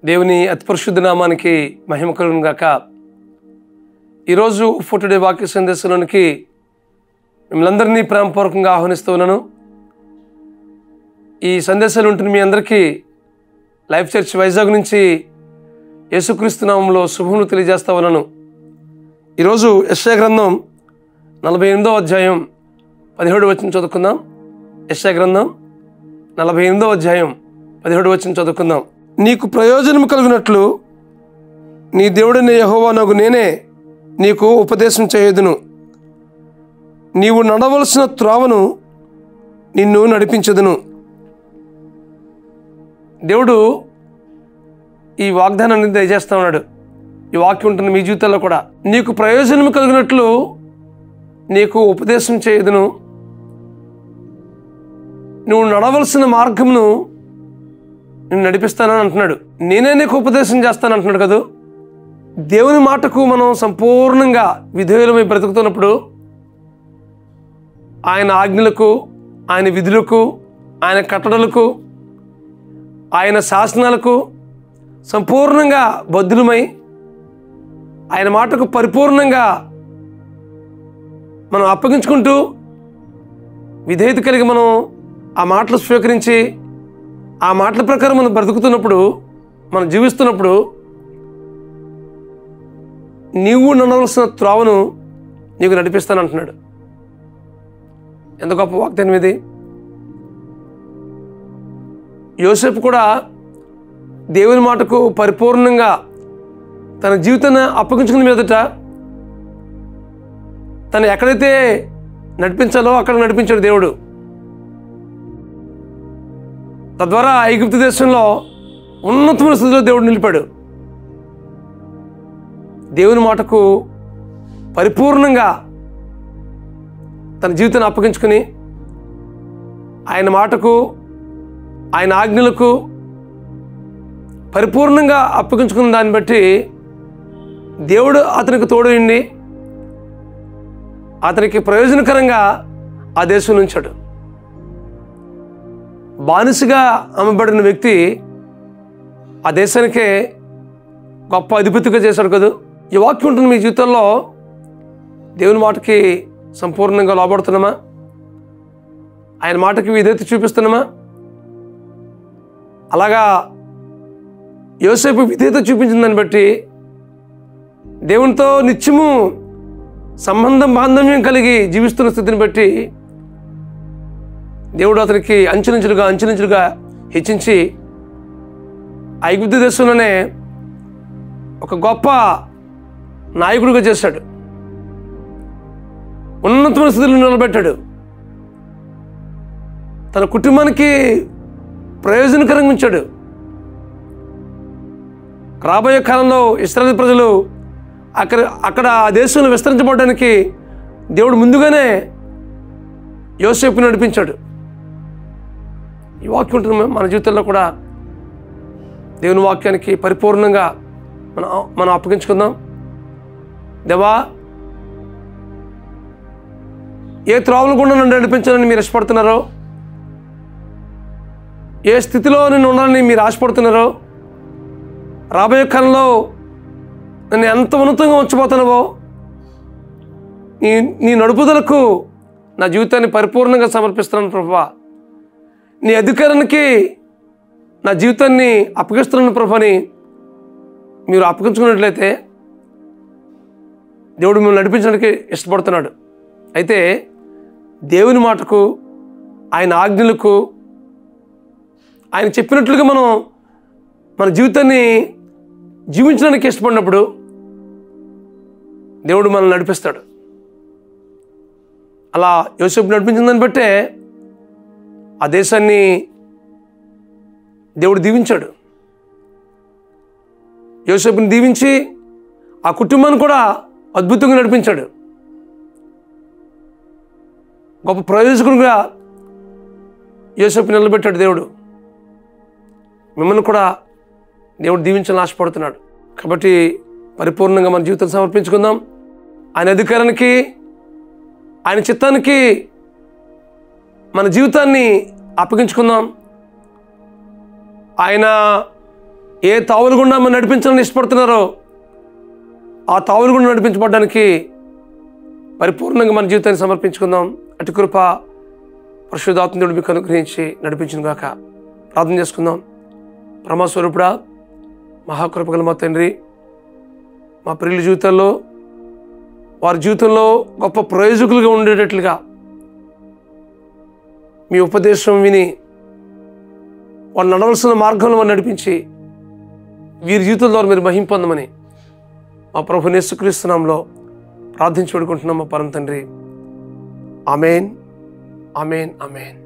దేవుని అతి పరిశుద్ధ నామానికి మహిమ కలుగును గాక. ఈరోజు ఫోటోడే వాక్య సందేశంలోనికి మిమ్మల్ందరినీ ప్రేమపూర్వకంగా ఆహ్వానిస్తూ ఉన్నాను. ఈ సందేశాలు ఉంటున్న మీ అందరికీ లైఫ్ చర్చ్ వైజాగ్ నుంచి యేసుక్రీస్తు నామంలో శుభములు తెలియజేస్తా ఉన్నాను. ఈరోజు యెషయా గ్రంథం 48వ అధ్యాయం 17వ వచనం చదువుకుందాం. యెషయా గ్రంథం 48వ అధ్యాయం 17వ వచనం చదువుకుందాం. నీకు ప్రయోజనం కలిగినట్లు నీ దేవుడైన యెహోవానగు నేనే నీకు ఉపదేశం చేయదును. నీవు నడవలసిన త్రోవను నిన్ను నడిపించదును. దేవుడు ఈ వాగ్దానాన్ని దయచేస్తా ఉన్నాడు. ఈ వాక్యం ఉంటుంది మీ జీవితాల్లో కూడా. నీకు ప్రయోజనం కలిగినట్లు నీకు ఉపదేశం చేయదును. నువ్వు నడవలసిన మార్గమును నేను నడిపిస్తానని అంటున్నాడు. నేనే నీకు ఉపదేశం చేస్తాను అంటున్నాడు కదా. దేవుని మాటకు మనం సంపూర్ణంగా విధేయులమై బ్రతుకుతున్నప్పుడు ఆయన ఆజ్ఞలకు, ఆయన విధులకు, ఆయన కట్టడలకు, ఆయన శాసనాలకు సంపూర్ణంగా బద్ధులమై ఆయన మాటకు పరిపూర్ణంగా మనం అప్పగించుకుంటూ విధేయత కలిగి మనం ఆ మాటలు స్వీకరించి ఆ మాటల ప్రకారం మనం బ్రతుకుతున్నప్పుడు, మనం జీవిస్తున్నప్పుడు నీవు నడవలసిన త్రోవను నీకు నడిపిస్తానంటున్నాడు. ఎంత గొప్ప వాగ్దానం ఇది. యోసేపు కూడా దేవుని మాటకు పరిపూర్ణంగా తన జీవితాన్ని అప్పగించుకున్న మీదట తను ఎక్కడైతే నడిపించాలో అక్కడ నడిపించాడు దేవుడు. తద్వారా ఐగుప్తు దేశంలో ఉన్నతమైన స్థితిలో దేవుడు నిలిపాడు. దేవుని మాటకు పరిపూర్ణంగా తన జీవితాన్ని అప్పగించుకుని ఆయన మాటకు, ఆయన ఆజ్ఞలకు పరిపూర్ణంగా అప్పగించుకున్న దాన్ని బట్టి దేవుడు అతనికి తోడైండి అతనికి ప్రయోజనకరంగా ఆ దేశం ఉంచాడు. బానిసగా అమ్మబడిన వ్యక్తి ఆ దేశానికే గొప్ప అధిపతిగా చేశాడు కదా. ఈ వాక్యం ఉంటుంది మీ జీవితంలో. దేవుని మాటకి సంపూర్ణంగా లోబడుతున్నామా? ఆయన మాటకి విధేయత చూపిస్తున్నామా? అలాగా యోసేపు విధేయత చూపించిన దాన్ని బట్టి దేవునితో నిత్యము బాంధవ్యం కలిగి జీవిస్తున్న స్థితిని బట్టి దేవుడు అతనికి అంచెలంచెలుగా హెచ్చించి ఐగుప్తు దేశంలోనే ఒక గొప్ప నాయకుడిగా చేశాడు. ఉన్నతమైన స్థితిలో నిలబెట్టాడు. తన కుటుంబానికి ప్రయోజనకరంగా ఉంచాడు. రాబోయే కాలంలో ఇశ్రాయేలు ప్రజలు అక్కడ ఆ దేశంలో విస్తరించబడడానికి దేవుడు ముందుగానే యోసేపుని నడిపించాడు. ఈ వాక్యం ఉంటుంది మన జీవితంలో కూడా. దేవుని వాక్యానికి పరిపూర్ణంగా మనం అప్పగించుకుందాం. దేవా, ఏ త్రోవలు గుండా నన్ను నడిపించాలని మీరు ఇష్టపడుతున్నారో, ఏ స్థితిలో నేను ఉండాలని మీరు ఆశపడుతున్నారో, రాబోయే కాలంలో నన్ను ఎంత ఉన్నతంగా ఉంచబోతున్నావో నీ నడుపుదలకు నా జీవితాన్ని పరిపూర్ణంగా సమర్పిస్తున్నాను ప్రభువా. నీ అధికారానికి నా జీవితాన్ని అప్పగిస్తున్నాను ప్రభుని మీరు అప్పగించుకున్నట్లయితే దేవుడు మిమ్మల్ని నడిపించడానికి ఇష్టపడుతున్నాడు. అయితే దేవుని మాటకు, ఆయన ఆజ్ఞలకు, ఆయన చెప్పినట్లుగా మనం మన జీవితాన్ని జీవించడానికి ఇష్టపడినప్పుడు దేవుడు మనల్ని నడిపిస్తాడు. అలా యోసేపు నడిపించిన దాన్ని బట్టే ఆ దేశాన్ని దేవుడు దీవించాడు. యోసేపుని దీవించి ఆ కుటుంబాన్ని కూడా అద్భుతంగా నడిపించాడు. గొప్ప ప్రయోజకుడిగా యోసేపు నిలబెట్టాడు దేవుడు. మిమ్మల్ని కూడా దేవుడు దీవించాలని ఆశపడుతున్నాడు. కాబట్టి పరిపూర్ణంగా మన జీవితాన్ని సమర్పించుకుందాం. ఆయన అధికారానికి, ఆయన చిత్తానికి మన జీవితాన్ని అప్పగించుకుందాం. ఆయన ఏ తావులు గుండా మనం నడిపించాలని ఇష్టపడుతున్నారో ఆ తావులు గుండా నడిపించబడడానికి పరిపూర్ణంగా మన జీవితాన్ని సమర్పించుకుందాం. అటు కృప పరిశుద్ధాత్ముడు మీకు అనుగ్రహించి నడిపించును గాక. ప్రార్థన చేసుకుందాం. పరమస్వరూపుడా, మహాకృపగల మా తండ్రి, మా ప్రియుల జీవితాల్లో వారి జీవితంలో గొప్ప ప్రయోజకులుగా ఉండేటట్లుగా మీ ఉపదేశం విని వాళ్ళు నడవలసిన మార్గంలో వారు నడిపించి వీరి జీవితం ద్వారా మీరు మహిమ పొందమని మా ప్రభువైన యేసుక్రీస్తు నామములో ప్రార్థించి వేడుకుంటున్నాం మా పరమ తండ్రి. ఆమేన్, ఆమేన్, ఆమేన్.